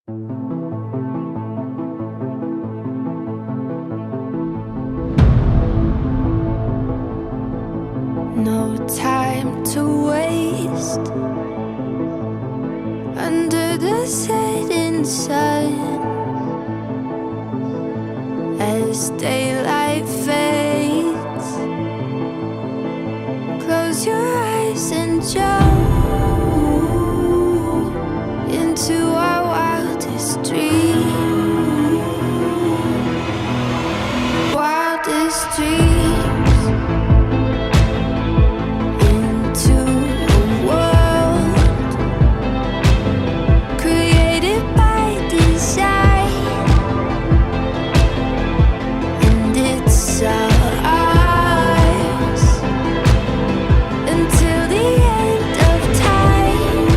No time to waste under the setting sun as daylight fades. Close your eyes and jump into our wildest dream. Wildest dreams. Into a world created by design, and it's ours until the end of time.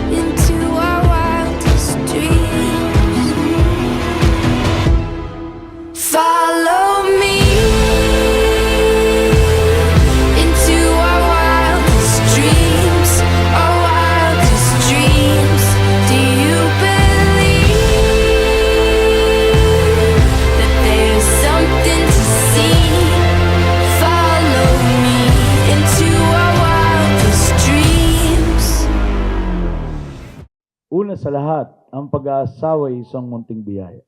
Into our wildest dreams. Follow me into our wildest dreams, our wildest dreams. Do you believe that there's something to see? Follow me into our wildest dreams. Una sa lahat, ang pag-aasawa ay isang munting biyaya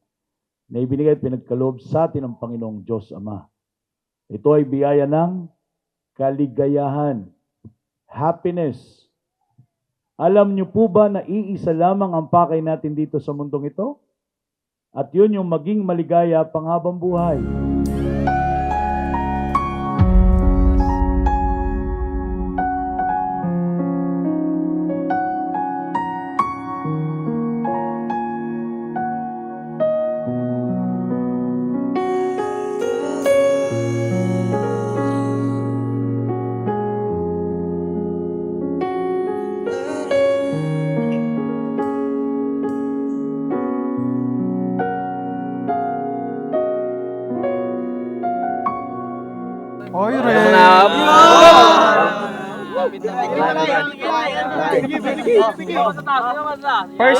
na ibinigay at pinagkaloob sa atin ng Panginoong Diyos Ama. Ito ay biyaya ng kaligayahan, happiness. Alam niyo po ba na iisa lamang ang pakay natin dito sa mundong ito? At yun yung maging maligaya panghabang buhay. Oy, Ren! First!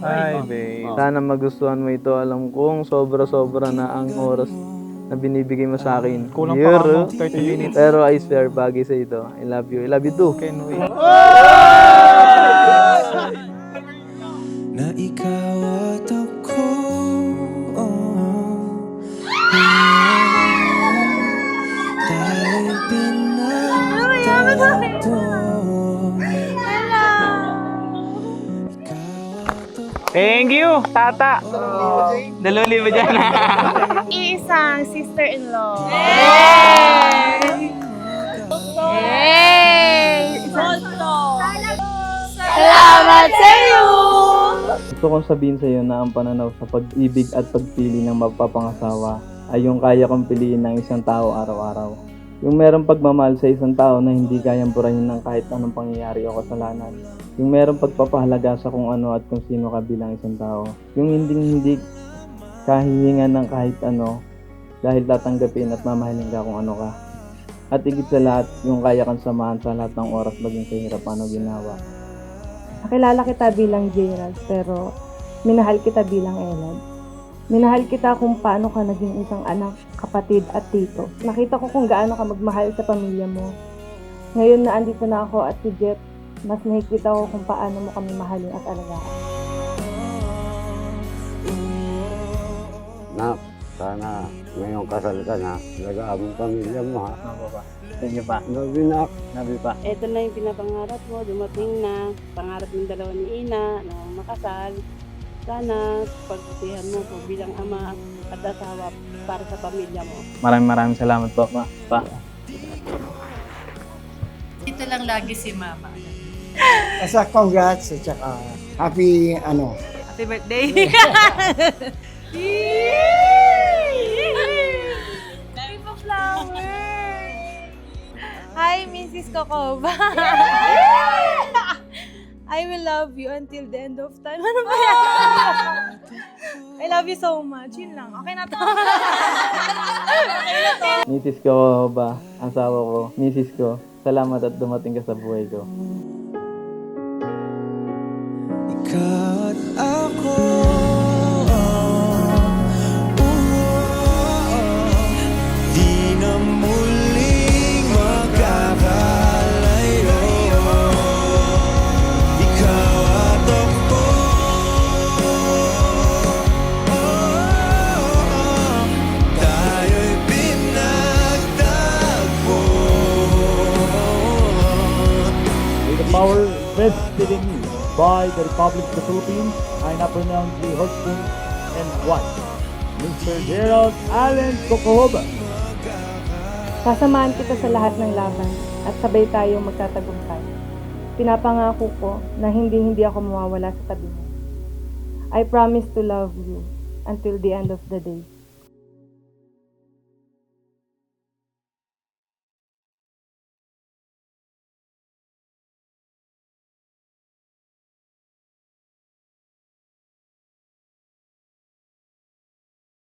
Ay, babe. Sana magustuhan mo ito. Alam kong sobra-sobra na ang oras na binibigay mo sa akin. Kulang pa Year, ako, 30 minutes. Pero I swear, bagay sa ito. I love you. I love you too. Can wait. Na ikaw at ako, dahil pinagtagpo. Thank you, Tata. Dalawang libo dyan. Isang sister-in-law. Yay! Yay! Salamat sa iyo! Gusto kong sabihin sa iyo na ang pananaw sa pag-ibig at pagpili ng magpapangasawa ay yung kaya kong piliin ng isang tao araw-araw. Yung merong pagmamahal sa isang tao na hindi kayang burahin ng kahit anong pangyayari o kasalanan. Yung merong pagpapahalaga sa kung ano at kung sino ka bilang isang tao. Yung hindi kahihingan ng kahit ano dahil tatanggapin at mamahalin ka kung ano ka. At higit sa lahat, yung kaya kang samahan sa lahat ng oras maging kahirapan o ginawa. Nakilala kita bilang Gerald, pero minahal kita bilang Ellen. Minahal kita kung paano ka naging isang anak, kapatid at tito. Nakita ko kung gaano ka magmahal sa pamilya mo. Ngayon na andito na ako at si Jeff, mas nakikita ko kung paano mo kami mahalin at alagaan. Nak, sana ngayong kasal ka na, alagaan mong pamilya mo ha. Ano ba? Thank you pa. Gabi nak. Nabi pa. Ito na yung pinapangarap mo, dumating na. Pangarap ng dalawa ni Ina na makasal. Sana pagbutihan mo po bilang ama at asawa para sa pamilya mo. Maraming salamat po, ma. Pa. Dito lang lagi si Mama. Asa congrats at saka happy Happy birthday! Dami pa flowers! Hi, Mrs. Cocoba! I will love you until the end of time. Ano ba yan? I love you so much. Yun lang. Okay na to. Mrs. ko ba? Asawa ko. Mrs. ko. Salamat at dumating ka sa buhay ko. Ikaw at ako, di na muling magkakalayo. Ikaw at ako, tayo'y pinagtagpo. With the power vested in me by the Republic of the Philippines, I now pronounce the husband and wife, Mr. Gerald Allen Cocohoba. Sasamahan kita sa lahat ng laban at sabay tayong magtatagumpay. Pinapangako ko na hindi ako mawawala sa tabi mo. I promise to love you until the end of the day.